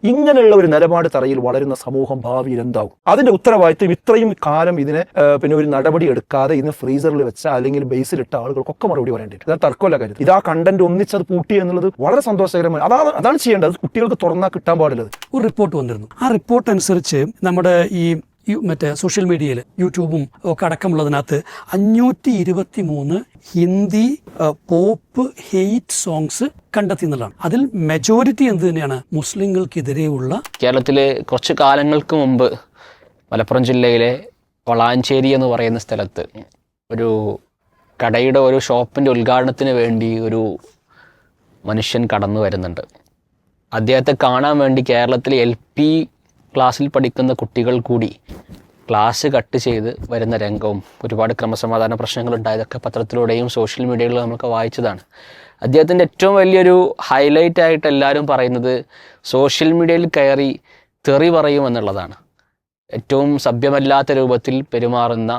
ഇങ്ങനെയുള്ള ഒരു നിലപാട് തറയിൽ വളരുന്ന സമൂഹം ഭാവിയിൽ എന്താവും? അതിന്റെ ഉത്തരവാദിത്വം ഇത്രയും കാലം ഇതിനെ പിന്നെ ഒരു നടപടി എടുക്കാതെ ഇതിനെ ഫ്രീസറിൽ വെച്ച അല്ലെങ്കിൽ ബേസിലിട്ട ആളുകൾക്കൊക്കെ മറുപടി പറയേണ്ടി വരും. തർക്കമല്ല കാര്യം. ഇതാ കണ്ടന്റ് ഒന്നിച്ചത് പൂട്ടി എന്നുള്ളത് വളരെ സന്തോഷകരമാണ്. അതാണ് ചെയ്യേണ്ടത്. അത് കുട്ടികൾക്ക് തുറന്നാൽ കിട്ടാൻ പാടില്ലത്. ഒരു റിപ്പോർട്ട് വന്നിരുന്നു. ആ റിപ്പോർട്ട് അനുസരിച്ച് നമ്മുടെ ഈ മറ്റേ സോഷ്യൽ മീഡിയയിൽ യൂട്യൂബും ഒക്കെ അടക്കമുള്ളതിനകത്ത് 523 ഹിന്ദി പോപ്പ് ഹെയ്റ്റ് സോങ്സ് കണ്ടെത്തി എന്നുള്ളതാണ്. അതിൽ മെജോറിറ്റി എന്ത് തന്നെയാണ് മുസ്ലിങ്ങൾക്കെതിരെയുള്ള. കേരളത്തിലെ കുറച്ച് കാലങ്ങൾക്ക് മുമ്പ് മലപ്പുറം ജില്ലയിലെ വളാഞ്ചേരി എന്ന് പറയുന്ന സ്ഥലത്ത് ഒരു കടയുടെ ഒരു ഷോപ്പിൻ്റെ ഉദ്ഘാടനത്തിന് വേണ്ടി ഒരു മനുഷ്യൻ കടന്നു വരുന്നുണ്ട്. അദ്ദേഹത്തെ കാണാൻ വേണ്ടി കേരളത്തിലെ LP ക്ലാസ്സിൽ പഠിക്കുന്ന കുട്ടികൾ കൂടി ക്ലാസ് കട്ട് ചെയ്ത് വരുന്ന രംഗവും ഒരുപാട് ക്രമസമാധാന പ്രശ്നങ്ങളുണ്ടായതൊക്കെ പത്രത്തിലൂടെയും സോഷ്യൽ മീഡിയകളിലും നമുക്ക് വായിച്ചതാണ്. അദ്ദേഹത്തിൻ്റെ ഏറ്റവും വലിയൊരു ഹൈലൈറ്റ് ആയിട്ട് എല്ലാവരും പറയുന്നത് സോഷ്യൽ മീഡിയയിൽ കയറി തെറി പറയുമെന്നുള്ളതാണ്. ഏറ്റവും സഭ്യമല്ലാത്ത രൂപത്തിൽ പെരുമാറുന്ന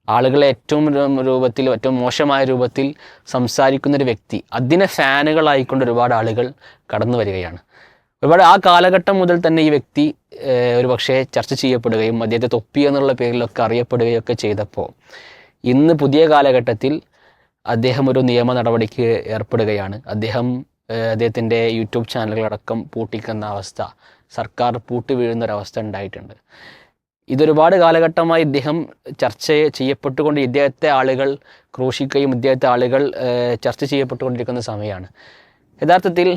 ആളുകളെ ഏറ്റവും മോശമായ രൂപത്തിൽ സംസാരിക്കുന്നൊരു വ്യക്തി, അതിനെ ഫാനുകളായിക്കൊണ്ട് ഒരുപാട് ആളുകൾ കടന്നു വരികയാണ്. ഒരുപാട് ആ കാലഘട്ടം മുതൽ തന്നെ ഈ വ്യക്തി ഒരു പക്ഷേ ചർച്ച ചെയ്യപ്പെടുകയും അദ്ദേഹത്തെ തൊപ്പി എന്നുള്ള പേരിലൊക്കെ അറിയപ്പെടുകയൊക്കെ ചെയ്തപ്പോൾ ഇന്ന് പുതിയ കാലഘട്ടത്തിൽ അദ്ദേഹം ഒരു നിയമ നടപടിക്ക് ഏർപ്പെടുകയാണ്. അദ്ദേഹത്തിൻ്റെ യൂട്യൂബ് ചാനലുകളടക്കം പൂട്ടിക്കുന്ന അവസ്ഥ, സർക്കാർ പൂട്ടി വീഴുന്നൊരവസ്ഥ ഉണ്ടായിട്ടുണ്ട്. ഇതൊരുപാട് കാലഘട്ടമായി ഇദ്ദേഹം ചർച്ച ചെയ്യപ്പെട്ടുകൊണ്ട് ഇദ്ദേഹത്തെ ആളുകൾ ക്രൂശിക്കുകയും ഇദ്ദേഹത്തെ ആളുകൾ ചർച്ച ചെയ്യപ്പെട്ടുകൊണ്ടിരിക്കുന്ന സമയമാണ്. യഥാർത്ഥത്തിൽ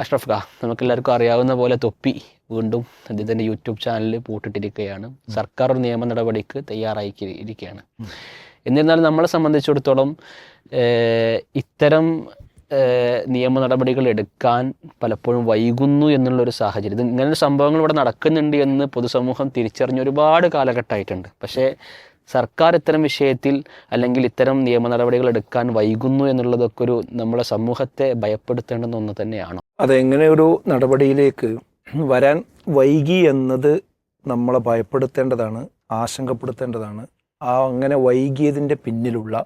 അഷ്റഫ് ഖാ, നമുക്കെല്ലാവർക്കും അറിയാവുന്ന പോലെ തൊപ്പി വീണ്ടും അദ്ദേഹത്തിൻ്റെ യൂട്യൂബ് ചാനൽ പൂട്ടിട്ടിരിക്കുകയാണ്. സർക്കാർ ഒരു നിയമ നടപടിക്ക് തയ്യാറായിരിക്കുകയാണ്. എന്നിരുന്നാലും നമ്മളെ സംബന്ധിച്ചിടത്തോളം ഇത്തരം നിയമ നടപടികൾ എടുക്കാൻ പലപ്പോഴും വൈകുന്നു എന്നുള്ളൊരു സാഹചര്യം, ഇത് ഇങ്ങനൊരു സംഭവങ്ങൾ ഇവിടെ നടക്കുന്നുണ്ട് എന്ന് പൊതുസമൂഹം തിരിച്ചറിഞ്ഞ ഒരുപാട് കാലഘട്ടമായിട്ടുണ്ട്. പക്ഷേ സർക്കാർ ഇത്തരം വിഷയത്തിൽ അല്ലെങ്കിൽ ഇത്തരം നിയമ നടപടികൾ എടുക്കാൻ വൈകുന്നു എന്നുള്ളതൊക്കെ ഒരു നമ്മളെ സമൂഹത്തെ ഭയപ്പെടുത്തേണ്ടുന്ന ഒന്ന് തന്നെയാണോ? അതെങ്ങനെ ഒരു നടപടിയിലേക്ക് വരാൻ വൈകി എന്നത് നമ്മളെ ഭയപ്പെടുത്തേണ്ടതാണ്, ആശങ്കപ്പെടുത്തേണ്ടതാണ്. അങ്ങനെ വൈകിയതിൻ്റെ പിന്നിലുള്ള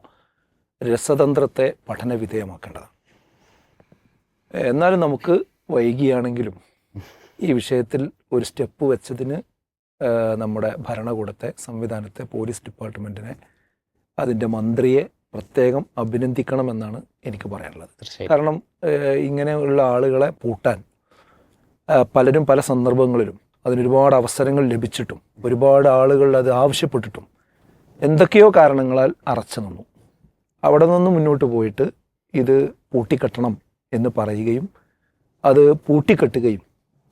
രസതന്ത്രത്തെ പഠന വിധേയമാക്കേണ്ടതാണ്. എന്നാലും നമുക്ക് വൈകിയാണെങ്കിലും ഈ വിഷയത്തിൽ ഒരു സ്റ്റെപ്പ് വെച്ചതിന് നമ്മുടെ ഭരണകൂടത്തെ, സംവിധാനത്തെ, പോലീസ് ഡിപ്പാർട്ട്മെൻറ്റിനെ, അതിൻ്റെ മന്ത്രിയെ പ്രത്യേകം അഭിനന്ദിക്കണമെന്നാണ് എനിക്ക് പറയാനുള്ളത്. കാരണം ഇങ്ങനെയുള്ള ആളുകളെ പൂട്ടാൻ പലരും പല സന്ദർഭങ്ങളിലും അതിനൊരുപാട് അവസരങ്ങൾ ലഭിച്ചിട്ടും ഒരുപാട് ആളുകൾ അത് ആവശ്യപ്പെട്ടിട്ടും എന്തൊക്കെയോ കാരണങ്ങളാൽ അറച്ചു നിന്നു. അവിടെ നിന്ന് മുന്നോട്ട് പോയിട്ട് ഇത് പൂട്ടിക്കെട്ടണം എന്ന് പറയുകയും അത് പൂട്ടിക്കെട്ടുകയും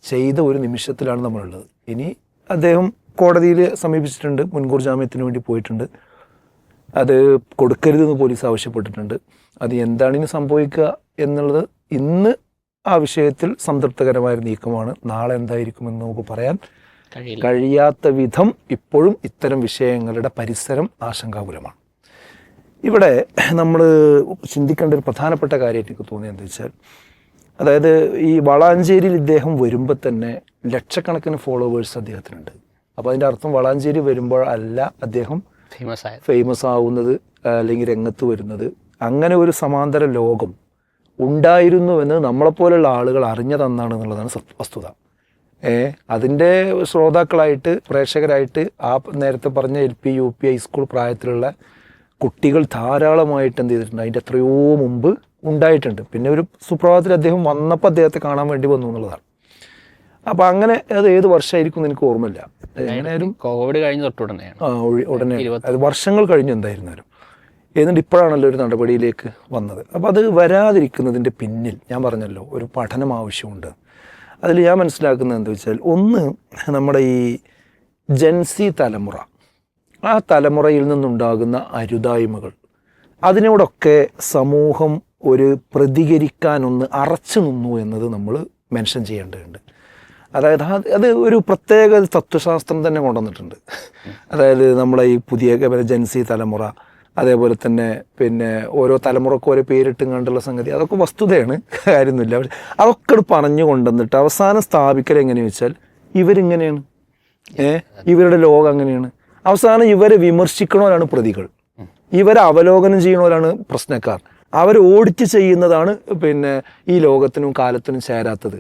ചെയ്ത ഒരു നിമിഷത്തിലാണ് നമ്മളുള്ളത്. ഇനി അദ്ദേഹം കോടതിയിൽ സമീപിച്ചിട്ടുണ്ട്, മുൻകൂർ ജാമ്യത്തിന് വേണ്ടി പോയിട്ടുണ്ട്. അത് കൊടുക്കരുതെന്ന് പോലീസ് ആവശ്യപ്പെട്ടിട്ടുണ്ട്. അത് എന്താണ് ഇനി സംഭവിക്കുക എന്നുള്ളത് ഇന്ന് ആ വിഷയത്തിൽ സംതൃപ്തകരമായ നീക്കമാണ്. നാളെ എന്തായിരിക്കുമെന്ന് നമുക്ക് പറയാൻ കഴിയാത്ത വിധം ഇപ്പോഴും ഇത്തരം വിഷയങ്ങളുടെ പരിസരം ആശങ്കാകുലമാണ്. ഇവിടെ നമ്മൾ ചിന്തിക്കേണ്ട ഒരു പ്രധാനപ്പെട്ട കാര്യം എനിക്ക് തോന്നിയത് എന്താ വെച്ചാൽ, അതായത് ഈ വളാഞ്ചേരിയിൽ ഇദ്ദേഹം വരുമ്പോൾ തന്നെ ലക്ഷക്കണക്കിന് ഫോളോവേഴ്സ് അദ്ദേഹത്തിനുണ്ട്. അപ്പോൾ അതിൻ്റെ അർത്ഥം വളാഞ്ചേരി വരുമ്പോൾ അല്ല അദ്ദേഹം ഫേമസ് ആവുന്നത് അല്ലെങ്കിൽ രംഗത്ത് വരുന്നത്. അങ്ങനെ ഒരു സമാന്തര ലോകം ഉണ്ടായിരുന്നുവെന്ന് നമ്മളെപ്പോലുള്ള ആളുകൾ അറിഞ്ഞതെന്നാണ് എന്നുള്ളതാണ് വസ്തുത. അതിൻ്റെ ശ്രോതാക്കളായിട്ട്, പ്രേക്ഷകരായിട്ട് ആ നേരത്തെ പറഞ്ഞ LP, UP, ഹൈസ്കൂൾ പ്രായത്തിലുള്ള കുട്ടികൾ ധാരാളമായിട്ട് എന്ത് ചെയ്തിട്ടുണ്ട്, അതിൻ്റെ എത്രയോ മുമ്പ് ഉണ്ടായിട്ടുണ്ട്. പിന്നെ ഒരു സുപ്രഭാതത്തിൽ അദ്ദേഹം വന്നപ്പോൾ അദ്ദേഹത്തെ കാണാൻ വേണ്ടി വന്നു എന്നുള്ളതാണ്. അപ്പോൾ അങ്ങനെ അത് ഏത് വർഷമായിരിക്കും എന്ന് എനിക്ക് ഓർമ്മയില്ല. എങ്ങനെയായാലും കോവിഡ് കഴിഞ്ഞ് തൊട്ട് ഉടനെ അത് വർഷങ്ങൾ കഴിഞ്ഞു എന്തായിരുന്നാലും. എന്നിട്ട് ഇപ്പോഴാണല്ലോ ഒരു നടപടിയിലേക്ക് വന്നത്. അപ്പോൾ അത് വരാതിരിക്കുന്നതിൻ്റെ പിന്നിൽ ഞാൻ പറഞ്ഞല്ലോ ഒരു പഠനം ആവശ്യമുണ്ട്. അതിൽ ഞാൻ മനസ്സിലാക്കുന്നത് എന്താ വെച്ചാൽ, ഒന്ന് നമ്മുടെ ഈ ജെൻസി തലമുറ, ആ തലമുറയിൽ നിന്നുണ്ടാകുന്ന അരുതായ്മകൾ, അതിനോടൊക്കെ സമൂഹം ഒരു പ്രതികരിക്കാനൊന്ന് അറച്ചു നിന്നു എന്നത് നമ്മൾ മെൻഷൻ ചെയ്യേണ്ടതുണ്ട്. അതായത് അത് ഒരു പ്രത്യേക തത്വശാസ്ത്രം തന്നെ കൊണ്ടുവന്നിട്ടുണ്ട്. അതായത് നമ്മളെ ഈ പുതിയ ജെൻസി തലമുറ, അതേപോലെ തന്നെ പിന്നെ ഓരോ തലമുറക്കും ഓരോ പേരിട്ടും കണ്ടുള്ള സംഗതി, അതൊക്കെ വസ്തുതയാണ്, കാര്യമൊന്നുമില്ല. പക്ഷെ അതൊക്കെ പറഞ്ഞു കൊണ്ടുവന്നിട്ട് അവസാനം സ്ഥാപിക്കൽ എങ്ങനെയാണെന്ന് വെച്ചാൽ ഇവരിങ്ങനെയാണ്, ഇവരുടെ ലോകം അങ്ങനെയാണ്. അവസാനം ഇവരെ വിമർശിക്കണവരാണ് പ്രതികൾ, ഇവരെ അവലോകനം ചെയ്യണവരാണ് പ്രശ്നക്കാർ. അവർ ഓഡിറ്റ് ചെയ്യുന്നതാണ് പിന്നെ ഈ ലോകത്തിനും കാലത്തിനും ചേരാത്തത്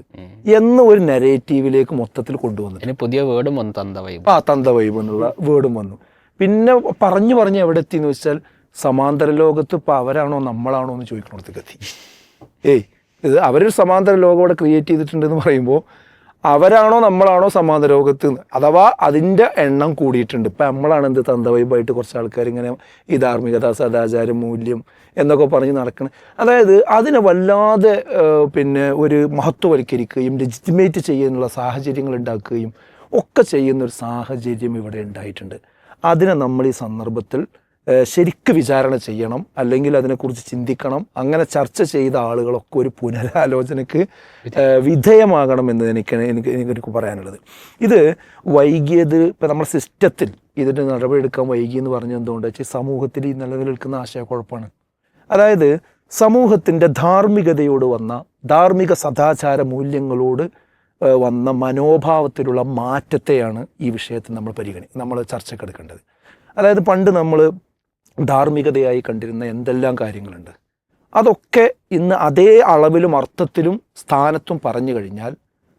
എന്ന ഒരു നെറേറ്റീവിലേക്ക് മൊത്തത്തിൽ കൊണ്ടുവന്നു. പുതിയ വേർഡും വന്നു, തന്തവൈബ്. തന്തവൈബ് എന്നുള്ള വേർഡും വന്നു. പിന്നെ പറഞ്ഞ് എവിടെ എത്തിയെന്ന് വെച്ചാൽ സമാന്തര ലോകത്ത് ഇപ്പോൾ അവരാണോ നമ്മളാണോ എന്ന് ചോദിക്കണോടത്തേക്ക് എത്തി. ഇത് അവരൊരു സമാന്തര ലോകം ഇവിടെ ക്രിയേറ്റ് ചെയ്തിട്ടുണ്ടെന്ന് പറയുമ്പോൾ അവരാണോ നമ്മളാണോ സമാന്തര ലോകത്ത്, അഥവാ അതിൻ്റെ എണ്ണം കൂടിയിട്ടുണ്ട്. ഇപ്പം നമ്മളാണ് എന്ത് തന്തവൈബായിട്ട് കുറച്ച് ആൾക്കാർ ഇങ്ങനെ ഈ ധാർമ്മികത, സദാചാരം, മൂല്യം എന്നൊക്കെ പറഞ്ഞ് നടക്കണം. അതായത് അതിനെ വല്ലാതെ പിന്നെ ഒരു മഹത്വവൽക്കരിക്കുകയും ലെജിറ്റിമേറ്റ് ചെയ്യാനുള്ള സാഹചര്യങ്ങൾ ഉണ്ടാക്കുകയും ഒക്കെ ചെയ്യുന്നൊരു സാഹചര്യം ഇവിടെ ഉണ്ടായിട്ടുണ്ട്. അതിനെ നമ്മൾ ഈ സന്ദർഭത്തിൽ ശരിക്ക് വിചാരണ ചെയ്യണം, അല്ലെങ്കിൽ അതിനെക്കുറിച്ച് ചിന്തിക്കണം. അങ്ങനെ ചർച്ച ചെയ്ത ആളുകളൊക്കെ ഒരു പുനരാലോചനയ്ക്ക് വിധേയമാകണം എന്ന് എനിക്ക് പറയാനുള്ളത്. ഇത് വൈകിയത് ഇപ്പം നമ്മുടെ സിസ്റ്റത്തിൽ ഇതിൻ്റെ നടപടിയെടുക്കാൻ വൈകി എന്ന് പറഞ്ഞത് എന്തുകൊണ്ട് വെച്ചാൽ സമൂഹത്തിൽ ഈ നിലനിൽക്കുന്ന ആശയക്കുഴപ്പമാണ്. അതായത് സമൂഹത്തിൻ്റെ ധാർമ്മികതയോട് വന്ന, ധാർമ്മിക സദാചാര മൂല്യങ്ങളോട് വന്ന മനോഭാവത്തിലുള്ള മാറ്റത്തെയാണ് ഈ വിഷയത്തിൽ നമ്മൾ ചർച്ചക്കെടുക്കേണ്ടത്. അതായത് പണ്ട് നമ്മൾ ധാർമ്മികതയായി കണ്ടിരുന്ന എന്തെല്ലാം കാര്യങ്ങളുണ്ട് അതൊക്കെ ഇന്ന് അതേ അളവിലും അർത്ഥത്തിലും സ്ഥാനത്തും പറഞ്ഞു കഴിഞ്ഞാൽ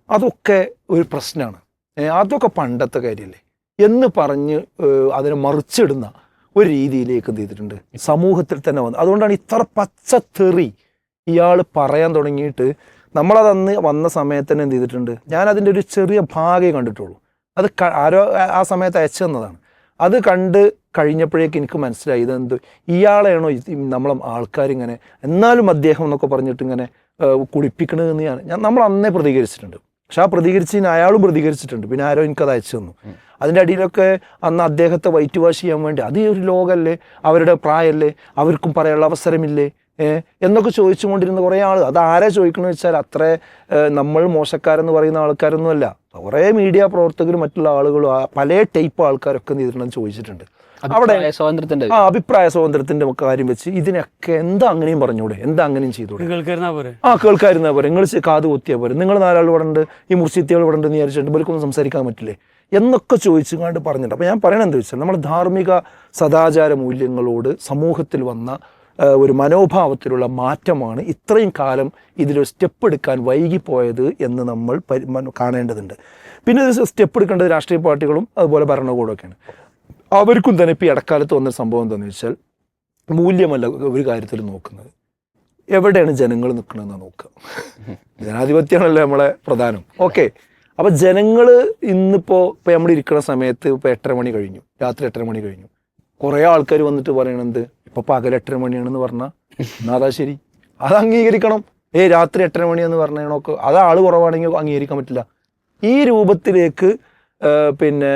അതൊക്കെ ഒരു പ്രശ്നമാണ്. അതൊക്കെ പണ്ടത്തെ കാര്യമല്ലേ എന്ന് പറഞ്ഞ് അതിനെ മറിച്ചിടുന്ന ഒരു രീതിയിലേക്ക് എന്ത് ചെയ്തിട്ടുണ്ട് സമൂഹത്തിൽ തന്നെ വന്നു. അതുകൊണ്ടാണ് ഇത്ര പച്ചത്തെറി ഇയാൾ പറയാൻ തുടങ്ങിയിട്ട് നമ്മളതന്ന് വന്ന സമയത്ത് തന്നെ എന്ത് ചെയ്തിട്ടുണ്ട്. ഞാനതിൻ്റെ ഒരു ചെറിയ ഭാഗമേ കണ്ടിട്ടുള്ളൂ. അത് ആരോ ആ സമയത്ത് അയച്ചു തന്നതാണ്. അത് കണ്ട് കഴിഞ്ഞപ്പോഴേക്ക് എനിക്ക് മനസ്സിലായി ഇതെന്ത് ഇയാളെയാണോ നമ്മളെ ആൾക്കാരിങ്ങനെ എന്നാലും അദ്ദേഹം എന്നൊക്കെ പറഞ്ഞിട്ട് ഇങ്ങനെ കുളിപ്പിക്കണതെന്ന് നമ്മൾ അന്നേ പ്രതികരിച്ചിട്ടുണ്ട്. പക്ഷെ ആ പ്രതികരിച്ചതിന് അയാളും പ്രതികരിച്ചിട്ടുണ്ട്. പിന്നെ ആരോ എനിക്കത് അയച്ചു തന്നു. അതിൻ്റെ അടിയിലൊക്കെ അന്ന് അദ്ദേഹത്തെ വൈറ്റ് വാഷ് ചെയ്യാൻ വേണ്ടി അത് ഒരു ലോകമല്ലേ, അവരുടെ പ്രായമല്ലേ, അവർക്കും പറയാനുള്ള അവസരമില്ലേ എന്നൊക്കെ ചോദിച്ചുകൊണ്ടിരുന്ന കുറേ ആൾ. അത് ആരാ ചോദിക്കണമെന്ന് വെച്ചാൽ അത്ര നമ്മൾ മോശക്കാരെന്ന് പറയുന്ന ആൾക്കാരൊന്നുമല്ല. കുറേ മീഡിയ പ്രവർത്തകരും മറ്റുള്ള ആളുകളും പല ടൈപ്പ് ആൾക്കാരൊക്കെ ചെയ്തിട്ടുണ്ടെന്ന് ചോദിച്ചിട്ടുണ്ട്. അവിടെ അഭിപ്രായ സ്വാതന്ത്ര്യത്തിന്റെ കാര്യം വെച്ച് ഇതിനൊക്കെ എന്താ അങ്ങനെയും പറഞ്ഞൂടെ, എന്താ അങ്ങനെയും ചെയ്തൂടെ, കേൾക്കാരുന്നാ പോരെ, നിങ്ങൾ കാത് കുത്തിയാ പോരെ, നിങ്ങൾ നാലാൾ ഇവിടെ ഉണ്ട്, ഈ മുർഷിത്തികൾ ഇവിടെ ഉണ്ട് എന്ന് വിചാരിച്ചിട്ട് ഇവർക്കൊന്നും സംസാരിക്കാൻ പറ്റില്ലേ എന്നൊക്കെ ചോദിച്ചുകൊണ്ട് പറഞ്ഞിട്ടുണ്ട്. അപ്പം ഞാൻ പറയണത് എന്താ വെച്ചാൽ നമ്മൾ ധാർമ്മിക സദാചാര മൂല്യങ്ങളോട് സമൂഹത്തിൽ വന്ന ഒരു മനോഭാവത്തിലുള്ള മാറ്റമാണ് ഇത്രയും കാലം ഇതിലൊരു സ്റ്റെപ്പ് എടുക്കാൻ വൈകിപ്പോയത് എന്ന് നമ്മൾ കാണേണ്ടതുണ്ട്. പിന്നെ ഒരു സ്റ്റെപ്പ് എടുക്കേണ്ടത് രാഷ്ട്രീയ പാർട്ടികളും അതുപോലെ ഭരണകൂടമൊക്കെയാണ്. അവർക്കും തന്നെ ഇപ്പോൾ ഈ ഇടക്കാലത്ത് വന്നൊരു സംഭവം എന്താണെന്ന് വെച്ചാൽ മൂല്യമല്ല ഒരു കാര്യത്തിൽ നോക്കുന്നത്, എവിടെയാണ് ജനങ്ങൾ നിൽക്കണമെന്നാണ് നോക്കുക. ജനാധിപത്യമാണല്ലോ നമ്മളെ പ്രധാനം. ഓക്കെ, അപ്പോൾ ജനങ്ങൾ ഇന്നിപ്പോൾ നമ്മൾ ഇരിക്കുന്ന സമയത്ത് ഇപ്പോൾ 8:30 മണി കഴിഞ്ഞു, രാത്രി 8:30 മണി കഴിഞ്ഞു. കുറേ ആൾക്കാർ വന്നിട്ട് പറയണത് ഇപ്പോൾ പകൽ 8:30 മണിയാണെന്ന് പറഞ്ഞാൽ എന്നാൽ അതാ ശരി, അത് അംഗീകരിക്കണം. രാത്രി 8:30 മണിയെന്ന് പറഞ്ഞൊക്കെ അത് ആൾ കുറവാണെങ്കിൽ അംഗീകരിക്കാൻ പറ്റില്ല. ഈ രൂപത്തിലേക്ക് പിന്നെ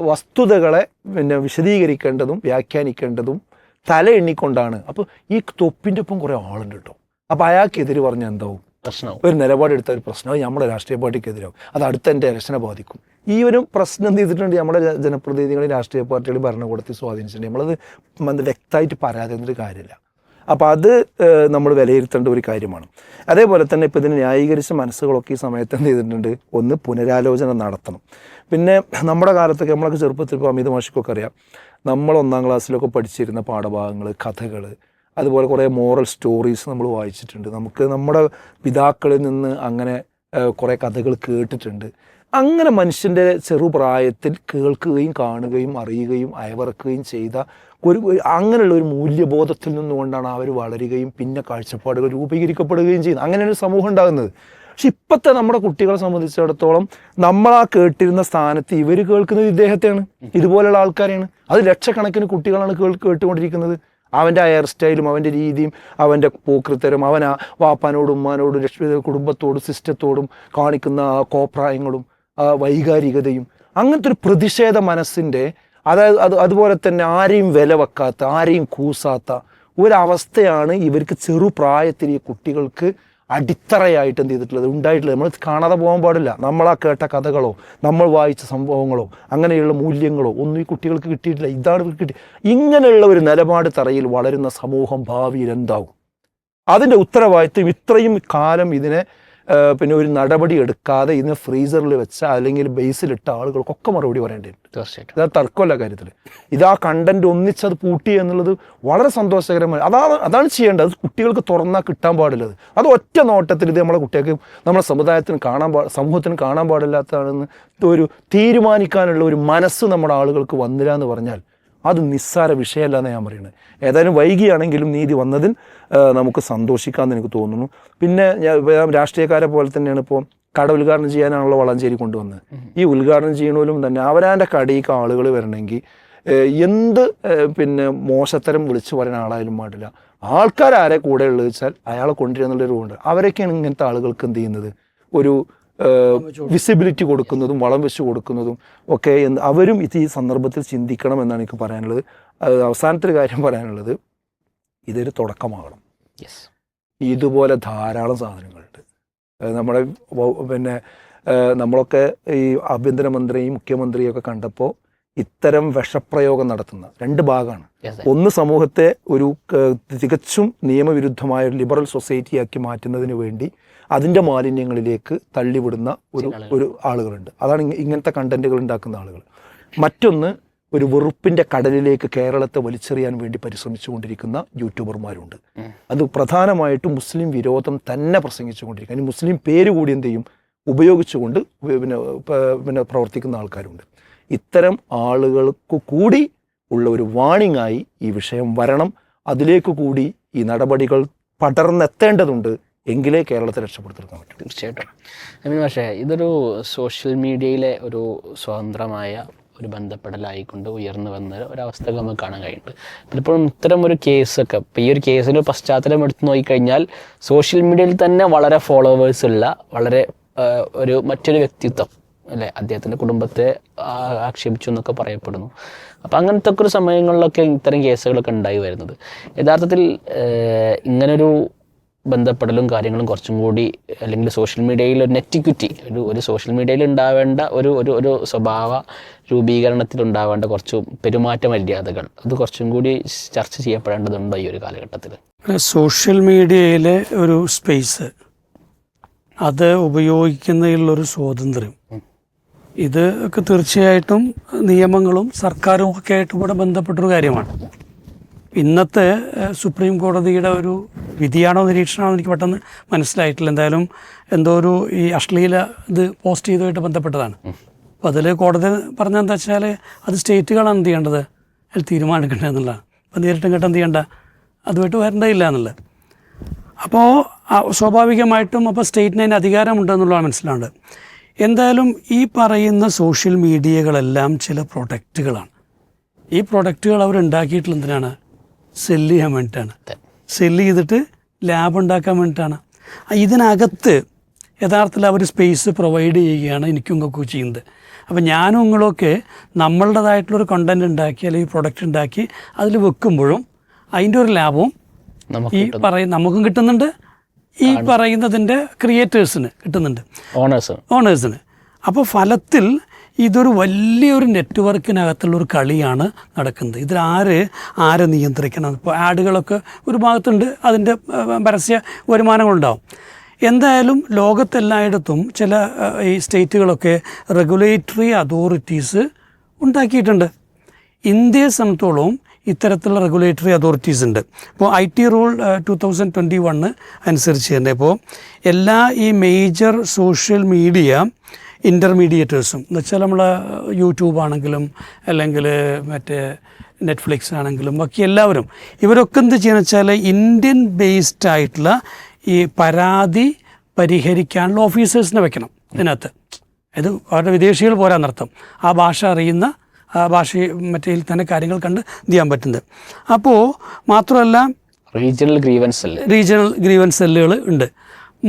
വസ്തുതകളെ പിന്നെ വിശദീകരിക്കേണ്ടതും വ്യാഖ്യാനിക്കേണ്ടതും തല എണ്ണിക്കൊണ്ടാണ്. അപ്പോൾ ഈ തൊപ്പിൻ്റെ ഒപ്പം കുറേ ആളുണ്ട് കേട്ടോ. അപ്പോൾ അയാൾക്കെതിരെ പറഞ്ഞാൽ എന്താവും, പ്രശ്നമാവും. ഒരു നിലപാടെടുത്ത ഒരു പ്രശ്നം, അത് നമ്മുടെ രാഷ്ട്രീയ പാർട്ടിക്കെതിരാവും, അത് അടുത്ത എൻ്റെ ഇലക്ഷനെ ബാധിക്കും. ഈ ഒരു പ്രശ്നം എന്ത് ചെയ്തിട്ടുണ്ട് നമ്മുടെ ജനപ്രതിനിധികളെ രാഷ്ട്രീയ പാർട്ടികൾ ഭരണകൂടത്തിൽ സ്വാധീനിച്ചിട്ടുണ്ട്. നമ്മളത് വ്യക്തമായിട്ട് പറയാതെ എന്നൊരു കാര്യമില്ല. അപ്പോൾ അത് നമ്മൾ വിലയിരുത്തേണ്ട ഒരു കാര്യമാണ്. അതേപോലെ തന്നെ ഇപ്പോൾ ഇതിന് ന്യായീകരിച്ച മനസ്സുകളൊക്കെ ഈ സമയത്ത് എന്ത് ചെയ്തിട്ടുണ്ട്, ഒന്ന് പുനരാലോചന നടത്തണം. പിന്നെ നമ്മുടെ കാലത്തൊക്കെ നമ്മളൊക്കെ ചെറുപ്പത്തിൽ ഇപ്പോൾ അമിത മാഷിക്കൊക്കെ അറിയാം, നമ്മൾ 1-ാം ക്ലാസ്സിലൊക്കെ പഠിച്ചിരുന്ന പാഠഭാഗങ്ങൾ, കഥകൾ, അതുപോലെ കുറേ മോറൽ സ്റ്റോറീസ് നമ്മൾ വായിച്ചിട്ടുണ്ട്. നമുക്ക് നമ്മുടെ പിതാക്കളിൽ നിന്ന് അങ്ങനെ കുറേ കഥകൾ കേട്ടിട്ടുണ്ട്. അങ്ങനെ മനുഷ്യൻ്റെ ചെറുപ്രായത്തിൽ കേൾക്കുകയും കാണുകയും അറിയുകയും അയവിറക്കുകയും ചെയ്ത അങ്ങനെയുള്ള ഒരു മൂല്യബോധത്തിൽ നിന്നുകൊണ്ടാണ് അവർ വളരുകയും പിന്നെ കാഴ്ചപ്പാടുകൾ രൂപീകരിക്കപ്പെടുകയും ചെയ്യുന്നത്. അങ്ങനെയൊരു സമൂഹം ഉണ്ടാകുന്നത്. പക്ഷെ ഇപ്പോഴത്തെ നമ്മുടെ കുട്ടികളെ സംബന്ധിച്ചിടത്തോളം നമ്മൾ ആ കേട്ടിരുന്ന സ്ഥാനത്ത് ഇവർ കേൾക്കുന്നത് ഇദ്ദേഹത്തെയാണ്, ഇതുപോലെയുള്ള ആൾക്കാരെയാണ്. അത് ലക്ഷക്കണക്കിന് കുട്ടികളാണ് കേട്ടുകൊണ്ടിരിക്കുന്നത്. അവൻ്റെ ഹെയർ സ്റ്റൈലും അവൻ്റെ രീതിയും അവൻ്റെ പോക്കൃത്തരും അവൻ ആ വാപ്പാനോടും ഉമ്മാനോടും കുടുംബത്തോടും സിസ്റ്റത്തോടും കാണിക്കുന്ന ആ കോപ്രായങ്ങളും ആ വൈകാരികതയും അങ്ങനത്തെ ഒരു പ്രതിഷേധ മനസ്സിൻ്റെ, അതായത് അതുപോലെ തന്നെ ആരെയും വില വെക്കാത്ത, ആരെയും കൂസാത്ത ഒരവസ്ഥയാണ് ഇവർക്ക് ചെറുപ്രായത്തിൽ ഈ കുട്ടികൾക്ക് അടിത്തറയായിട്ട് എന്ത് ചെയ്തിട്ടുള്ളത്, ഉണ്ടായിട്ടുള്ളത്. നമ്മൾ കാണാതെ പോകാൻ പാടില്ല. നമ്മളാ കേട്ട കഥകളോ നമ്മൾ വായിച്ച സംഭവങ്ങളോ അങ്ങനെയുള്ള മൂല്യങ്ങളോ ഒന്നും ഈ കുട്ടികൾക്ക് കിട്ടിയിട്ടില്ല. ഇതാണ് ഇവർക്ക് കിട്ടി. ഇങ്ങനെയുള്ള ഒരു നിലപാട് തറയിൽ വളരുന്ന സമൂഹം ഭാവിയിൽ എന്താവും, അതിൻ്റെ ഉത്തരവാദിത്വം ഇത്രയും കാലം ഇതിനെ പിന്നെ ഒരു നടപടി എടുക്കാതെ ഇതിനെ ഫ്രീസറിൽ വെച്ച അല്ലെങ്കിൽ ബേസിലിട്ട ആളുകൾക്കൊക്കെ മറുപടി പറയേണ്ടിയിട്ടുണ്ട്. തീർച്ചയായിട്ടും ഇതാ തർക്കമല്ല കാര്യത്തിൽ. ഇതാ കണ്ടന്റ് ഒന്നിച്ചത് പൂട്ടി എന്നുള്ളത് വളരെ സന്തോഷകരമായി. അതാണ് ചെയ്യേണ്ടത്. അത് കുട്ടികൾക്ക് തുറന്നാൽ കിട്ടാൻ പാടില്ലത്. അത് ഒറ്റ നോട്ടത്തിൽ ഇത് നമ്മളെ കുട്ടികൾക്ക് നമ്മുടെ സമുദായത്തിന് സമൂഹത്തിന് കാണാൻ പാടില്ലാത്തതാണെന്ന് ഒരു തീരുമാനിക്കാനുള്ള ഒരു മനസ്സ് നമ്മുടെ ആളുകൾക്ക് വന്നില്ല എന്ന് പറഞ്ഞാൽ അത് നിസ്സാര വിഷയമല്ല എന്ന് ഞാൻ പറയുന്നത്. ഏതായാലും വൈകിയാണെങ്കിലും നീതി വന്നതിൽ നമുക്ക് സന്തോഷിക്കാമെന്ന് എനിക്ക് തോന്നുന്നു. പിന്നെ രാഷ്ട്രീയക്കാരെ പോലെ തന്നെയാണ് ഇപ്പോൾ കട ഉദ്ഘാടനം ചെയ്യാനാണല്ലോ വളാഞ്ചേരി കൊണ്ടുവന്നത്. ഈ ഉദ്ഘാടനം ചെയ്യണോലും തന്നെ അവരാൻ്റെ കടയിലേക്ക് ആളുകൾ വരണമെങ്കിൽ എന്ത് പിന്നെ മോശത്തരം വിളിച്ചു പറയുന്ന ആളായാലും പാടില്ല. ആൾക്കാരെ കൂടെ ഉള്ളത് വെച്ചാൽ അയാളെ കൊണ്ടുവരുന്നുള്ളൊരു ഉണ്ട്. അവരൊക്കെയാണ് ഇങ്ങനത്തെ ആളുകൾക്ക് എന്ത് ചെയ്യുന്നത്, ഒരു വിസിബിലിറ്റി കൊടുക്കുന്നതും വളം വെച്ച് കൊടുക്കുന്നതും ഒക്കെ അവരും ഇത് ഈ സന്ദർഭത്തിൽ ചിന്തിക്കണം എന്നാണ് എനിക്ക് പറയാനുള്ളത്. അവസാനത്തെ കാര്യം പറയാനുള്ളത്, ഇതൊരു തുടക്കമാകണം. ഇതുപോലെ ധാരാളം സാധനങ്ങളുണ്ട്. നമ്മുടെ പിന്നെ നമ്മളൊക്കെ ഈ ആഭ്യന്തരമന്ത്രിയും മുഖ്യമന്ത്രിയും ഒക്കെ കണ്ടപ്പോൾ ഇത്തരം വിഷപ്രയോഗം നടത്തുന്ന രണ്ട് ഭാഗമാണ്. ഒന്ന്, സമൂഹത്തെ ഒരു തികച്ചും നിയമവിരുദ്ധമായ ഒരു ലിബറൽ സൊസൈറ്റിയാക്കി മാറ്റുന്നതിന് വേണ്ടി അതിൻ്റെ മാലിന്യങ്ങളിലേക്ക് തള്ളിവിടുന്ന ഒരു ആളുകളുണ്ട്. അതാണ് ഇങ്ങനത്തെ കണ്ടന്റുകൾ ഉണ്ടാക്കുന്ന ആളുകൾ. മറ്റൊന്ന്, ഒരു വെറുപ്പിൻ്റെ കടലിലേക്ക് കേരളത്തെ വലിച്ചെറിയാൻ വേണ്ടി പരിശ്രമിച്ചുകൊണ്ടിരിക്കുന്ന യൂട്യൂബർമാരുണ്ട്. അത് പ്രധാനമായിട്ടും മുസ്ലിം വിരോധം തന്നെ പ്രസംഗിച്ചുകൊണ്ടിരിക്കുക, അതിന് മുസ്ലിം പേര് കൂടി എന്ത് ചെയ്യും ഉപയോഗിച്ചുകൊണ്ട് പിന്നെ പ്രവർത്തിക്കുന്ന ആൾക്കാരുണ്ട്. ഇത്തരം ആളുകൾക്ക് കൂടി ഉള്ള ഒരു വാണിംഗ് ആയി ഈ വിഷയം വരണം. അതിലേക്ക് കൂടി ഈ നടപടികൾ പടർന്നെത്തേണ്ടതുണ്ട്. എങ്കിലേ കേരളത്തെ രക്ഷപ്പെടുത്തിയെടുക്കാൻ പറ്റും. തീർച്ചയായിട്ടും. പക്ഷേ ഇതൊരു സോഷ്യൽ മീഡിയയിലെ ഒരു സ്വതന്ത്രമായ ഒരു ബന്ധപ്പെടലായിക്കൊണ്ട് ഉയർന്നു വന്ന ഒരവസ്ഥ നമുക്ക് കാണാൻ കഴിയുന്നുണ്ട്. പലപ്പോഴും ഇത്തരം ഒരു കേസൊക്കെ, ഇപ്പോൾ ഈ ഒരു കേസിൻ്റെ പശ്ചാത്തലം എടുത്ത് നോക്കിക്കഴിഞ്ഞാൽ സോഷ്യൽ മീഡിയയിൽ തന്നെ വളരെ ഫോളോവേഴ്സ് ഉള്ള വളരെ മറ്റൊരു വ്യക്തിത്വം അല്ലേ, അദ്ദേഹത്തിൻ്റെ കുടുംബത്തെ ആക്ഷേപിച്ചു എന്നൊക്കെ പറയപ്പെടുന്നു. അപ്പം അങ്ങനത്തെ ഒക്കെ ഒരു സമയങ്ങളിലൊക്കെ ഇത്തരം കേസുകളൊക്കെ ഉണ്ടായി വരുന്നത്. യഥാർത്ഥത്തിൽ ഇങ്ങനൊരു ബന്ധപ്പെടലും കാര്യങ്ങളും കുറച്ചും കൂടി, അല്ലെങ്കിൽ സോഷ്യൽ മീഡിയയിൽ ഒരു നെറ്റിക്വിറ്റി, ഒരു സോഷ്യൽ മീഡിയയിൽ ഉണ്ടാവേണ്ട ഒരു സ്വഭാവ രൂപീകരണത്തിൽ ഉണ്ടാവേണ്ട കുറച്ച് പെരുമാറ്റ മര്യാദകൾ, അത് കുറച്ചും കൂടി ചർച്ച ചെയ്യപ്പെടേണ്ടതുണ്ടോ ഈ ഒരു കാലഘട്ടത്തിൽ? സോഷ്യൽ മീഡിയയിലെ ഒരു സ്പേസ്, അത് ഉപയോഗിക്കുന്നതിലുള്ളൊരു സ്വാതന്ത്ര്യം, ഇത് ഒക്കെ തീർച്ചയായിട്ടും നിയമങ്ങളും സർക്കാരും ഒക്കെ ആയിട്ട് കൂടെ ബന്ധപ്പെട്ടൊരു കാര്യമാണ്. ഇന്നത്തെ സുപ്രീം കോടതിയുടെ ഒരു വിധിയാണോ നിരീക്ഷണമാണോ എനിക്ക് പെട്ടെന്ന് മനസ്സിലായിട്ടില്ല. എന്തായാലും എന്തോ ഒരു ഈ അശ്ലീല ഇത് പോസ്റ്റ് ചെയ്തതായിട്ട് ബന്ധപ്പെട്ടതാണ്. അപ്പോൾ അതിൽ കോടതി പറഞ്ഞതെന്താ വെച്ചാൽ അത് സ്റ്റേറ്റുകളാണ് എന്ത് ചെയ്യേണ്ടത്, അതിൽ തീരുമാനിക്കേണ്ടത് എന്നുള്ളതാണ്. അപ്പോൾ നേരിട്ടും കേട്ട് എന്ത് ചെയ്യേണ്ട, അതുമായിട്ട് വരേണ്ടതില്ല എന്നുള്ളത്. അപ്പോൾ സ്വാഭാവികമായിട്ടും അപ്പോൾ സ്റ്റേറ്റിന് അതിന് അധികാരമുണ്ടെന്നുള്ളതാണ് മനസ്സിലാവേണ്ടത്. എന്തായാലും ഈ പറയുന്ന സോഷ്യൽ മീഡിയകളെല്ലാം ചില പ്രൊഡക്റ്റുകളാണ്. ഈ പ്രൊഡക്റ്റുകൾ അവരുണ്ടാക്കിയിട്ടുള്ള എന്തിനാണ്, സെല്ല് ചെയ്യാൻ വേണ്ടിയിട്ടാണ്. സെല്ല് ചെയ്തിട്ട് ലാഭം ഉണ്ടാക്കാൻ വേണ്ടിയിട്ടാണ്. ഇതിനകത്ത് യഥാർത്ഥത്തിൽ അവർ സ്പേസ് പ്രൊവൈഡ് ചെയ്യുകയാണ് എനിക്കും ഇങ്ങൊക്കെ ചെയ്യുന്നത്. അപ്പോൾ ഞാനും നിങ്ങളൊക്കെ നമ്മളുടേതായിട്ടുള്ളൊരു കണ്ടൻറ് ഉണ്ടാക്കി അല്ലെങ്കിൽ പ്രൊഡക്റ്റ് ഉണ്ടാക്കി അതിൽ വെക്കുമ്പോഴും അതിൻ്റെ ഒരു ലാഭവും ഈ നമുക്കും കിട്ടുന്നുണ്ട്, ഈ പറയുന്നതിൻ്റെ ക്രിയേറ്റേഴ്സിന് കിട്ടുന്നുണ്ട്, ഓണേഴ്സിന്. അപ്പോൾ ഫലത്തിൽ ഇതൊരു വലിയൊരു നെറ്റ്വർക്കിനകത്തുള്ളൊരു കളിയാണ് നടക്കുന്നത്. ഇതിൽ ആരെ നിയന്ത്രിക്കണം. ഇപ്പോൾ ആഡുകളൊക്കെ ഒരു ഭാഗത്തുണ്ട്, അതിൻ്റെ പരസ്യ വരുമാനങ്ങളുണ്ടാവും. എന്തായാലും ലോകത്തെല്ലായിടത്തും ചില ഈ സ്റ്റേറ്റുകളൊക്കെ റെഗുലേറ്ററി അതോറിറ്റീസ് ഉണ്ടാക്കിയിട്ടുണ്ട്. ഇന്ത്യയെ സംബന്ധിച്ചോളം ഇത്തരത്തിലുള്ള റെഗുലേറ്ററി അതോറിറ്റീസ് ഉണ്ട്. ഇപ്പോൾ IT റൂൾ 2021 അനുസരിച്ച് തന്നെ ഇപ്പോൾ എല്ലാ ഈ മേജർ സോഷ്യൽ മീഡിയ ഇൻ്റർമീഡിയേറ്റേഴ്സും എന്ന് വെച്ചാൽ നമ്മൾ യൂട്യൂബ് ആണെങ്കിലും അല്ലെങ്കിൽ മറ്റേ നെറ്റ്ഫ്ലിക്സ് ആണെങ്കിലും ബാക്കി എല്ലാവരും ഇവരൊക്കെ എന്ത് ചെയ്യുന്നത് വെച്ചാൽ ഇന്ത്യൻ ബേസ്ഡ് ആയിട്ടുള്ള ഈ പരാതി പരിഹരിക്കാനുള്ള ഓഫീസേഴ്സിനെ വെക്കണം ഇതിനകത്ത്. ഇത് അവരുടെ വിദേശികൾ പോരാന്നർത്ഥം, ആ ഭാഷ അറിയുന്ന, ആ ഭാഷ മറ്റേ തന്നെ കാര്യങ്ങൾ കണ്ട് ചെയ്യാൻ പറ്റുന്നത്. അപ്പോൾ മാത്രമല്ല റീജിയണൽ ഗ്രീവൻസ് സെല്ലുകൾ ഉണ്ട്.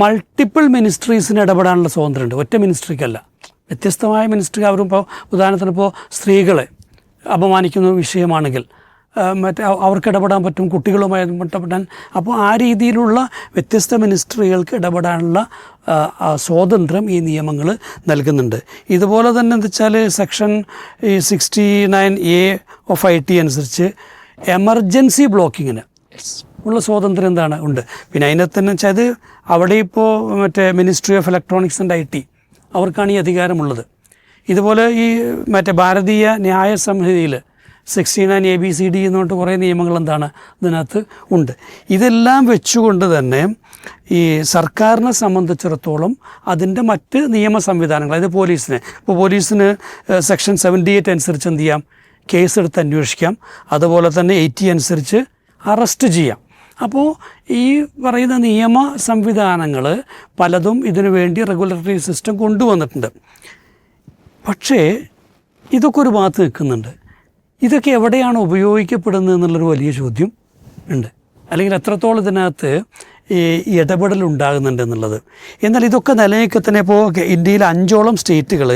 മൾട്ടിപ്പിൾ മിനിസ്ട്രീസിന് ഇടപെടാനുള്ള സ്വാതന്ത്ര്യമുണ്ട്, ഒറ്റ മിനിസ്ട്രിക്കല്ല. വ്യത്യസ്തമായ മിനിസ്ട്രി അവരും ഇപ്പോൾ ഉദാഹരണത്തിന് ഇപ്പോൾ സ്ത്രീകളെ അപമാനിക്കുന്ന വിഷയമാണെങ്കിൽ മറ്റേ അവർക്ക് ഇടപെടാൻ പറ്റും, കുട്ടികളുമായി ഇടപെടാൻ. അപ്പോൾ ആ രീതിയിലുള്ള വ്യത്യസ്ത മിനിസ്ട്രികൾക്ക് ഇടപെടാനുള്ള സ്വാതന്ത്ര്യം ഈ നിയമങ്ങൾ നൽകുന്നുണ്ട്. ഇതുപോലെ തന്നെ എന്താ വെച്ചാൽ സെക്ഷൻ 69A ഓഫ് IT അനുസരിച്ച് എമർജൻസി ബ്ലോക്കിങ്ങിന് ഉള്ള സ്വാതന്ത്ര്യം എന്താണ് ഉണ്ട്. പിന്നെ അതിനകത്ത് തന്നെ വെച്ചാൽ അത് അവിടെ ഇപ്പോൾ മറ്റേ ministry of electronics and IT അവർക്കാണ് ഈ അധികാരമുള്ളത്. ഇതുപോലെ ഈ മറ്റേ ഭാരതീയ ന്യായ സംഹിതയിൽ 69 ABCD എന്ന് പറഞ്ഞിട്ട് കുറേ നിയമങ്ങൾ എന്താണ് ഇതിനകത്ത് ഉണ്ട്. ഇതെല്ലാം വെച്ചുകൊണ്ട് തന്നെ ഈ സർക്കാരിനെ സംബന്ധിച്ചിടത്തോളം അതിൻ്റെ മറ്റ് നിയമ സംവിധാനങ്ങൾ, അതായത് ഇപ്പോൾ പോലീസിന് സെക്ഷൻ 78 അനുസരിച്ച് എന്ത് ചെയ്യാം, കേസെടുത്ത് അന്വേഷിക്കാം. അതുപോലെ തന്നെ 80 അനുസരിച്ച് അറസ്റ്റ് ചെയ്യാം. അപ്പോൾ ഈ പറയുന്ന നിയമ സംവിധാനങ്ങൾ പലതും ഇതിനു വേണ്ടി റെഗുലേറ്ററി സിസ്റ്റം കൊണ്ടുവന്നിട്ടുണ്ട്. പക്ഷേ ഇതൊക്കെ ഒരു ഭാഗത്ത് നിൽക്കുന്നുണ്ട്. ഇതൊക്കെ എവിടെയാണ് ഉപയോഗിക്കപ്പെടുന്നത് എന്നുള്ളൊരു വലിയ ചോദ്യം ഉണ്ട്. അല്ലെങ്കിൽ എത്രത്തോളം ഇതിനകത്ത് ഈ ഇടപെടൽ ഉണ്ടാകുന്നുണ്ട് എന്നുള്ളത്. എന്നാൽ ഇതൊക്കെ നിലനിൽക്കെ തന്നെ ഇപ്പോൾ ഇന്ത്യയിൽ 5ഓളം സ്റ്റേറ്റുകൾ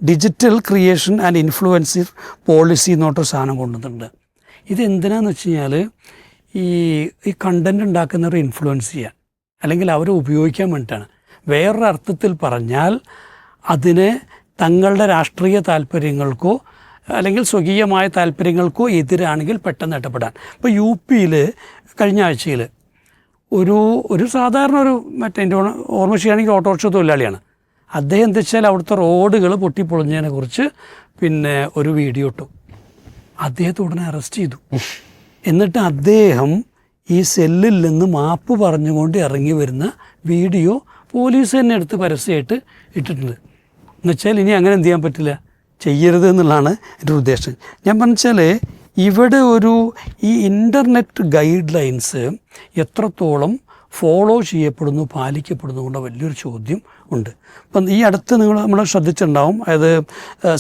digital creation and influencer policy എന്ന് പറഞ്ഞൊരു സാധനം കൊണ്ടുവന്നിട്ടുണ്ട്. ഇതെന്തിനാന്ന് വെച്ച് കഴിഞ്ഞാൽ ഈ കണ്ടൻറ് ഉണ്ടാക്കുന്നവരെ ഇൻഫ്ലുവൻസ് ചെയ്യാൻ, അല്ലെങ്കിൽ അവരെ ഉപയോഗിക്കാൻ വേണ്ടിയിട്ടാണ്. വേറൊരു അർത്ഥത്തിൽ പറഞ്ഞാൽ അതിനെ തങ്ങളുടെ രാഷ്ട്രീയ താല്പര്യങ്ങൾക്കോ അല്ലെങ്കിൽ സ്വകീയമായ താല്പര്യങ്ങൾക്കോ എതിരാണെങ്കിൽ പെട്ടെന്ന് ഇടപെടാൻ. ഇപ്പോൾ UP-യിൽ കഴിഞ്ഞ ആഴ്ചയിൽ ഒരു സാധാരണ എൻ്റെ ഓർമ്മ ചെയ്യുകയാണെങ്കിൽ ഓട്ടോറിക്ഷ തൊഴിലാളിയാണ്. അദ്ദേഹം എന്താ വെച്ചാൽ അവിടുത്തെ റോഡുകൾ പൊട്ടിപ്പൊളിഞ്ഞതിനെക്കുറിച്ച് പിന്നെ ഒരു വീഡിയോ ഇട്ടു. അദ്ദേഹത്തെ ഉടനെ അറസ്റ്റ് ചെയ്തു. എന്നിട്ട് അദ്ദേഹം ഈ സെല്ലിൽ നിന്ന് മാപ്പ് പറഞ്ഞുകൊണ്ട് ഇറങ്ങി വരുന്ന വീഡിയോ പോലീസ് തന്നെ എടുത്ത് പരസ്യമായിട്ട് ഇട്ടിട്ടുണ്ട്. എന്നുവെച്ചാൽ ഇനി അങ്ങനെ എന്ത് ചെയ്യാൻ പറ്റില്ല, ചെയ്യരുത് എന്നുള്ളതാണ് എൻ്റെ ഉദ്ദേശം. ഞാൻ പറഞ്ഞാൽ ഇവിടെ ഈ ഇൻ്റർനെറ്റ് ഗൈഡ് ലൈൻസ് എത്രത്തോളം ഫോളോ ചെയ്യപ്പെടുന്നു, പാലിക്കപ്പെടുന്നു കൊണ്ട് വലിയൊരു ചോദ്യം ഉണ്ട്. അപ്പം ഈ അടുത്ത് നമ്മൾ ശ്രദ്ധിച്ചിട്ടുണ്ടാവും, അതായത്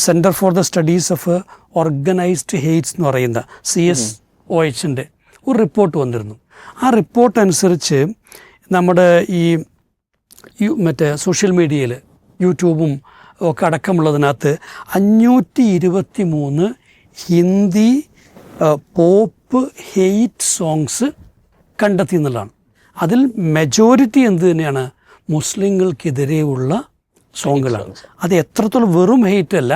centre for the studies of organised hates എന്ന് പറയുന്ന CSOH-ൻ്റെ ഒരു റിപ്പോർട്ട് വന്നിരുന്നു. ആ റിപ്പോർട്ട് അനുസരിച്ച് നമ്മുടെ ഈ മറ്റേ സോഷ്യൽ മീഡിയയിൽ യൂട്യൂബും ഒക്കെ അടക്കമുള്ളതിനകത്ത് 523 ഹിന്ദി പോപ്പ് ഹെയ്റ്റ് സോങ്സ് കണ്ടെത്തി എന്നുള്ളതാണ്. അതിൽ മെജോറിറ്റി എന്ത് തന്നെയാണ്, മുസ്ലിങ്ങൾക്കെതിരെയുള്ള സോങ്ങുകളാണ്. അത് എത്രത്തോളം വെറും ഹെയ്റ്റ് അല്ല,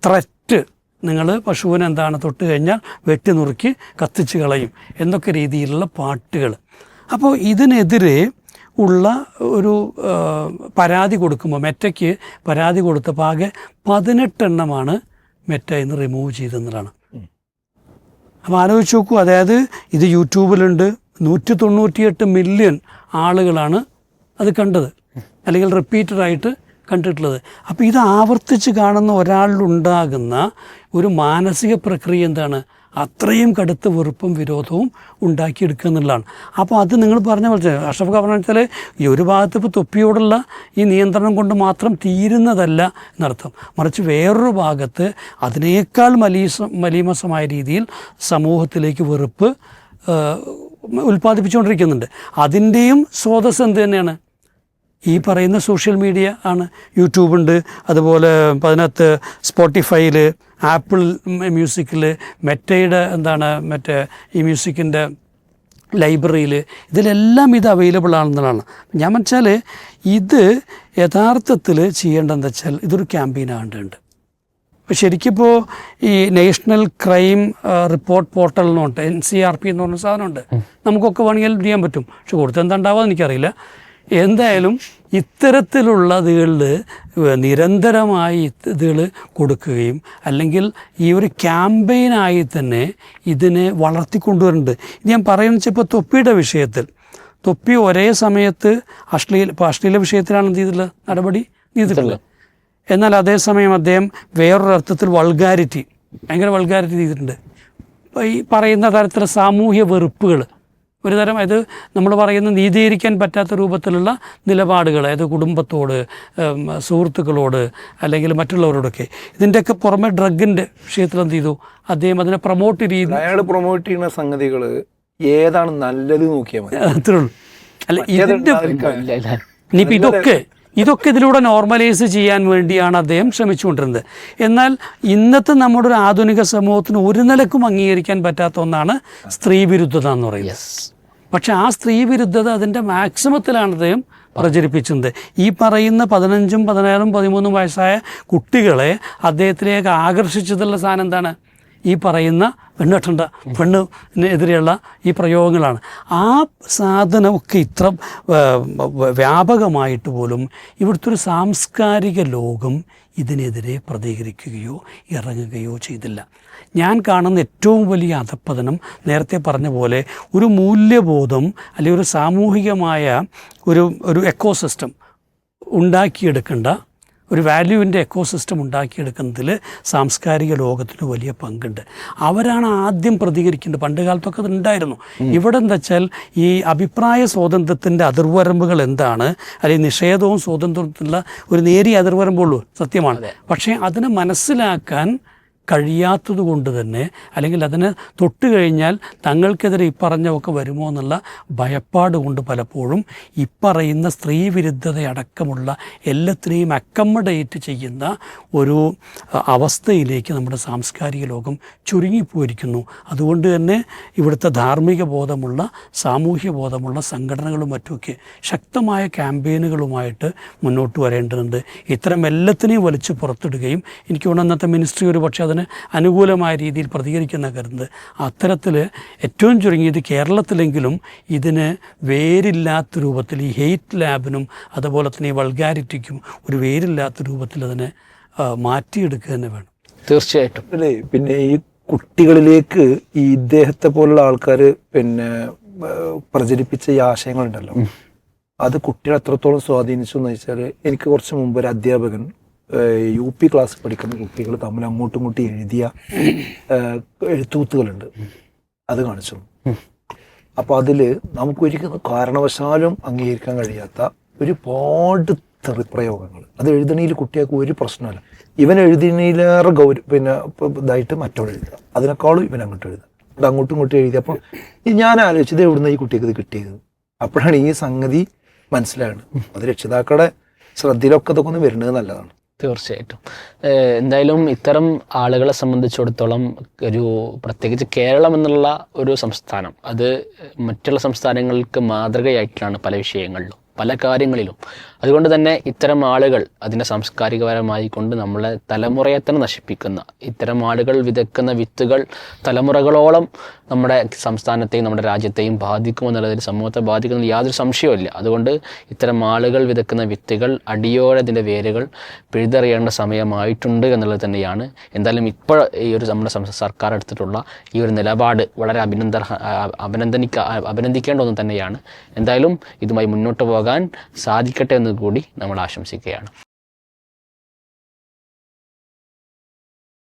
ത്രെറ്റ്, നിങ്ങൾ പശുവിനെ എന്താണ് തൊട്ട് കഴിഞ്ഞാൽ വെട്ടി നുറുക്കി കത്തിച്ച് കളയും എന്നൊക്കെ രീതിയിലുള്ള പാട്ടുകൾ. അപ്പോൾ ഇതിനെതിരെ ഉള്ള ഒരു പരാതി കൊടുക്കുമ്പോൾ മെറ്റയ്ക്ക് പരാതി കൊടുത്തപ്പോൾ ആകെ 18 എണ്ണമാണ് മെറ്റ ഇന്ന് റിമൂവ് ചെയ്തെന്നതാണ്. അപ്പോൾ ആലോചിച്ച് നോക്കൂ, അതായത് ഇത് യൂട്യൂബിലുണ്ട്, 198 മില്യൺ ആളുകളാണ് അത് കണ്ടത്, അല്ലെങ്കിൽ റിപ്പീറ്റഡായിട്ട് കണ്ടിട്ടുള്ളത്. അപ്പോൾ ഇത് ആവർത്തിച്ച് കാണുന്ന ഒരാളിലുണ്ടാകുന്ന ഒരു മാനസിക പ്രക്രിയ എന്താണ്, അത്രയും കടുത്ത വെറുപ്പും വിരോധവും ഉണ്ടാക്കിയെടുക്കുക എന്നുള്ളതാണ്. അപ്പോൾ അത് നിങ്ങൾ പറഞ്ഞ പോലെ അഷ്റഫ് പറഞ്ഞ വെച്ചാൽ ഈ ഒരു ഭാഗത്ത് ഇപ്പോൾ തൊപ്പിയോടുള്ള ഈ നിയന്ത്രണം കൊണ്ട് മാത്രം തീരുന്നതല്ല എന്നർത്ഥം, മറിച്ച് വേറൊരു ഭാഗത്ത് അതിനേക്കാൾ മലീമസമായ രീതിയിൽ സമൂഹത്തിലേക്ക് വെറുപ്പ് ഉൽപ്പാദിപ്പിച്ചുകൊണ്ടിരിക്കുന്നുണ്ട്. അതിൻ്റെയും സ്രോതസ് എന്ത് തന്നെയാണ്, ഈ പറയുന്ന സോഷ്യൽ മീഡിയ ആണ്. യൂട്യൂബുണ്ട്, അതുപോലെ അതിനകത്ത് സ്പോട്ടിഫൈയിൽ, ആപ്പിൾ മ്യൂസിക്കിൽ, മെറ്റയുടെ മറ്റേ ഈ മ്യൂസിക്കിൻ്റെ ലൈബ്രറിയിൽ, ഇതിലെല്ലാം ഇത് അവൈലബിൾ ആണെന്നുള്ളതാണ്. ഞാൻ വെച്ചാൽ ഇത് യഥാർത്ഥത്തിൽ ചെയ്യേണ്ടതെന്ന് വെച്ചാൽ ഇതൊരു ക്യാമ്പയിൻ ആകേണ്ടതുണ്ട്. അപ്പോൾ ശരിക്കിപ്പോൾ ഈ നാഷണൽ ക്രൈം റിപ്പോർട്ട് പോർട്ടൽ എന്ന് പറഞ്ഞിട്ട് NCRP എന്ന് പറഞ്ഞ സാധനമുണ്ട്. നമുക്കൊക്കെ വേണമെങ്കിൽ ചെയ്യാൻ പറ്റും, പക്ഷെ കൊടുത്ത് എന്താ ഉണ്ടാവുക എനിക്കറിയില്ല. എന്തായാലും ഇത്തരത്തിലുള്ള ഇതുകളിൽ നിരന്തരമായി ഇതുകൾ കൊടുക്കുകയും അല്ലെങ്കിൽ ഈ ഒരു ക്യാമ്പയിനായി തന്നെ ഇതിനെ വളർത്തിക്കൊണ്ടുവരുന്നുണ്ട്. ഇത് ഞാൻ പറയുന്നത് വെച്ചാൽ ഇപ്പോൾ തൊപ്പിയുടെ വിഷയത്തിൽ തൊപ്പി ഒരേ സമയത്ത് അശ്ലീല വിഷയത്തിലാണ് എന്ത് ചെയ്തിട്ടുള്ളത്, നടപടി ചെയ്തിട്ടുള്ളത്. എന്നാൽ അതേസമയം അദ്ദേഹം വേറൊരർത്ഥത്തിൽ ഭയങ്കര വൾഗാരിറ്റി ചെയ്തിട്ടുണ്ട്. ഈ പറയുന്ന തരത്തിലുള്ള സാമൂഹ്യ വെറുപ്പുകൾ, ഒരു തരം അത് നമ്മൾ പറയുന്ന നീതീകരിക്കാൻ പറ്റാത്ത രൂപത്തിലുള്ള നിലപാടുകൾ, അതായത് കുടുംബത്തോട്, സുഹൃത്തുക്കളോട്, അല്ലെങ്കിൽ മറ്റുള്ളവരോടൊക്കെ. ഇതിൻ്റെയൊക്കെ പുറമെ ഡ്രഗിൻ്റെ വിഷയത്തിൽ എന്ത് ചെയ്തു, അദ്ദേഹം അതിനെ പ്രൊമോട്ട് ചെയ്തു. അയാൾ പ്രൊമോട്ട് ചെയ്യുന്ന സംഗതികൾ ഏതാണ് നല്ലത് നോക്കിയാൽ മതി, അത്രേ ഉള്ളൂ. അല്ല ഇതിൻ്റെ ഇനിയിപ്പോൾ ഇതൊക്കെ ഇതിലൂടെ നോർമലൈസ് ചെയ്യാൻ വേണ്ടിയാണ് അദ്ദേഹം ശ്രമിച്ചുകൊണ്ടിരുന്നത്. എന്നാൽ ഇന്നത്തെ നമ്മുടെ ഒരു ആധുനിക സമൂഹത്തിന് ഒരു നിലക്കും അംഗീകരിക്കാൻ പറ്റാത്ത ഒന്നാണ് സ്ത്രീ വിരുദ്ധത എന്ന് പറയുന്നത്. പക്ഷെ ആ സ്ത്രീ വിരുദ്ധത അതിൻ്റെ മാക്സിമത്തിലാണ് അദ്ദേഹം പ്രചരിപ്പിച്ചത്. ഈ പറയുന്ന 15, 16, 13 വയസ്സായ കുട്ടികളെ അദ്ദേഹത്തിലേക്ക് ആകർഷിച്ചതുള്ള സാധനം എന്താണ്, ഈ പറയുന്ന പെണ്ണെട്ടണ്ട പെണ്ണിനെതിരെയുള്ള ഈ പ്രയോഗങ്ങളാണ്. ആ സാധനമൊക്കെ ഇത്ര വ്യാപകമായിട്ട് പോലും ഇവിടുത്തെ ഒരു സാംസ്കാരിക ലോകം ഇതിനെതിരെ പ്രതികരിക്കുകയോ ഇറങ്ങുകയോ ചെയ്തില്ല. ഞാൻ കാണുന്ന ഏറ്റവും വലിയ അധപ്പതനം നേരത്തെ പറഞ്ഞ പോലെ ഒരു മൂല്യബോധം അല്ലെങ്കിൽ ഒരു സാമൂഹികമായ ഒരു എക്കോസിസ്റ്റം ഉണ്ടാക്കിയെടുക്കേണ്ട, ഒരു വാല്യൂവിൻ്റെ എക്കോസിസ്റ്റം ഉണ്ടാക്കിയെടുക്കുന്നതിൽ സാംസ്കാരിക ലോകത്തിന് വലിയ പങ്കുണ്ട്. അവരാണ് ആദ്യം പ്രതികരിക്കേണ്ടത്. പണ്ട് കാലത്തൊക്കെ അത് ഉണ്ടായിരുന്നു. ഇവിടെ എന്താ വെച്ചാൽ ഈ അഭിപ്രായ സ്വാതന്ത്ര്യത്തിൻ്റെ അതിർവരമ്പുകൾ എന്താണ്, അല്ലെങ്കിൽ നിഷേധവും സ്വാതന്ത്ര്യത്തിലുള്ള ഒരു നേരിയ അതിർവരമ്പുള്ളൂ, സത്യമാണ്. പക്ഷേ അതിനെ മനസ്സിലാക്കാൻ കഴിയാത്തത് കൊണ്ട് തന്നെ, അല്ലെങ്കിൽ അതിനെ തൊട്ട് കഴിഞ്ഞാൽ തങ്ങൾക്കെതിരെ ഇപ്പറഞ്ഞൊക്കെ വരുമോ എന്നുള്ള ഭയപ്പാട് കൊണ്ട് പലപ്പോഴും ഇപ്പറയുന്ന സ്ത്രീ വിരുദ്ധതയടക്കമുള്ള എല്ലാത്തിനെയും അക്കമഡേറ്റ് ചെയ്യുന്ന ഒരു അവസ്ഥയിലേക്ക് നമ്മുടെ സാംസ്കാരിക ലോകം ചുരുങ്ങിപ്പോയിരിക്കുന്നു. അതുകൊണ്ട് തന്നെ ഇവിടുത്തെ ധാർമ്മിക ബോധമുള്ള, സാമൂഹ്യ ബോധമുള്ള സംഘടനകളും മറ്റുമൊക്കെ ശക്തമായ ക്യാമ്പയിനുകളുമായിട്ട് മുന്നോട്ട് വരേണ്ടതുണ്ട്. ഇത്തരം എല്ലാത്തിനെയും വലിച്ചു പുറത്തിടുകയും, എനിക്ക് തോന്നുന്നു അന്നത്തെ മിനിസ്ട്രി ഒരു പക്ഷേ അതിന് അനുകൂലമായ രീതിയിൽ പ്രതികരിക്കുന്ന കരുതുന്നത്. അത്തരത്തിൽ ഏറ്റവും ചുരുങ്ങിയത് കേരളത്തിലെങ്കിലും ഇതിന് വേരില്ലാത്ത രൂപത്തിൽ, ഈ ഹെയ്റ്റ് ലാബിനും അതുപോലെ തന്നെ ഈ വൾഗാരിറ്റിക്കും ഒരു വേരില്ലാത്ത രൂപത്തിൽ അതിനെ മാറ്റിയെടുക്കുക തന്നെ വേണം. തീർച്ചയായിട്ടും. അല്ലേ, പിന്നെ ഈ കുട്ടികളിലേക്ക് ഈ ഇദ്ദേഹത്തെ പോലുള്ള ആൾക്കാർ പിന്നെ പ്രചരിപ്പിച്ച ഈ ആശയങ്ങളുണ്ടല്ലോ, അത് കുട്ടികളെ എത്രത്തോളം സ്വാധീനിച്ചു എന്ന് വെച്ചാൽ, എനിക്ക് കുറച്ച് മുമ്പ് ഒരു അധ്യാപകൻ UP ക്ലാസ് പഠിക്കുന്ന കുട്ടികൾ തമ്മിൽ അങ്ങോട്ടും ഇങ്ങോട്ടും എഴുതിയ എഴുത്തുകുത്തുകളുണ്ട്, അത് കാണിച്ചു. അപ്പോൾ അതിൽ നമുക്കൊരിക്കലും കാരണവശാലും അംഗീകരിക്കാൻ കഴിയാത്ത ഒരുപാട് തെറിപ്രയോഗങ്ങൾ. അത് എഴുതണയിൽ കുട്ടികൾക്ക് ഒരു പ്രശ്നമല്ല. ഇവൻ എഴുതിനേലേറെ പിന്നെ ഇതായിട്ട് മറ്റോട് എഴുതുക, അതിനേക്കാളും ഇവൻ അങ്ങോട്ട് എഴുതുക, അത് അങ്ങോട്ടും ഇങ്ങോട്ടും എഴുതി. അപ്പം ഞാൻ ആലോചിച്ചത് എവിടുന്ന ഈ കുട്ടിക്ക് ഇത് കിട്ടിയത്. അപ്പോഴാണ് ഈ സംഗതി മനസ്സിലാകുന്നത്. അത് രക്ഷിതാക്കളുടെ ശ്രദ്ധയിലൊക്കെ ഇതൊക്കെ ഒന്ന് വരുന്നത് നല്ലതാണ്. തീർച്ചയായിട്ടും. എന്തായാലും ഇത്തരം ആളുകളെ സംബന്ധിച്ചിടത്തോളം ഒരു പ്രത്യേകിച്ച് കേരളം എന്നുള്ള ഒരു സംസ്ഥാനം, അത് മറ്റുള്ള സംസ്ഥാനങ്ങൾക്ക് മാതൃകയായിട്ടാണ് പല വിഷയങ്ങളിലും, പല കാര്യങ്ങളിലും. അതുകൊണ്ട് തന്നെ ഇത്തരം ആളുകൾ അതിനെ സാംസ്കാരികപരമായി കൊണ്ട് നമ്മളെ തലമുറയെ തന്നെ നശിപ്പിക്കുന്ന, ഇത്തരം ആളുകൾ വിതക്കുന്ന വിത്തുകൾ തലമുറകളോളം നമ്മുടെ സംസ്ഥാനത്തെയും നമ്മുടെ രാജ്യത്തെയും ബാധിക്കുമെന്നുള്ളതിൽ, സമൂഹത്തെ ബാധിക്കുന്നതിൽ യാതൊരു സംശയവുമില്ല. അതുകൊണ്ട് ഇത്തരം ആളുകൾ വിതക്കുന്ന വിത്തുകൾ അടിയോടെ അതിൻ്റെ വേരുകൾ പിഴുതെറിയേണ്ട സമയമായിട്ടുണ്ട് എന്നുള്ളത് തന്നെയാണ്. എന്തായാലും ഇപ്പോൾ ഈ ഒരു നമ്മുടെ സർക്കാർ എടുത്തിട്ടുള്ള ഈ ഒരു നിലപാട് വളരെ അഭിനന്ദിക്കേണ്ട ഒന്ന് തന്നെയാണ്. എന്തായാലും ഇതുമായി മുന്നോട്ട് പോകാൻ സാധിക്കട്ടെ എന്ന് കൂടി നമ്മൾ ആശംസിക്കുകയാണ്.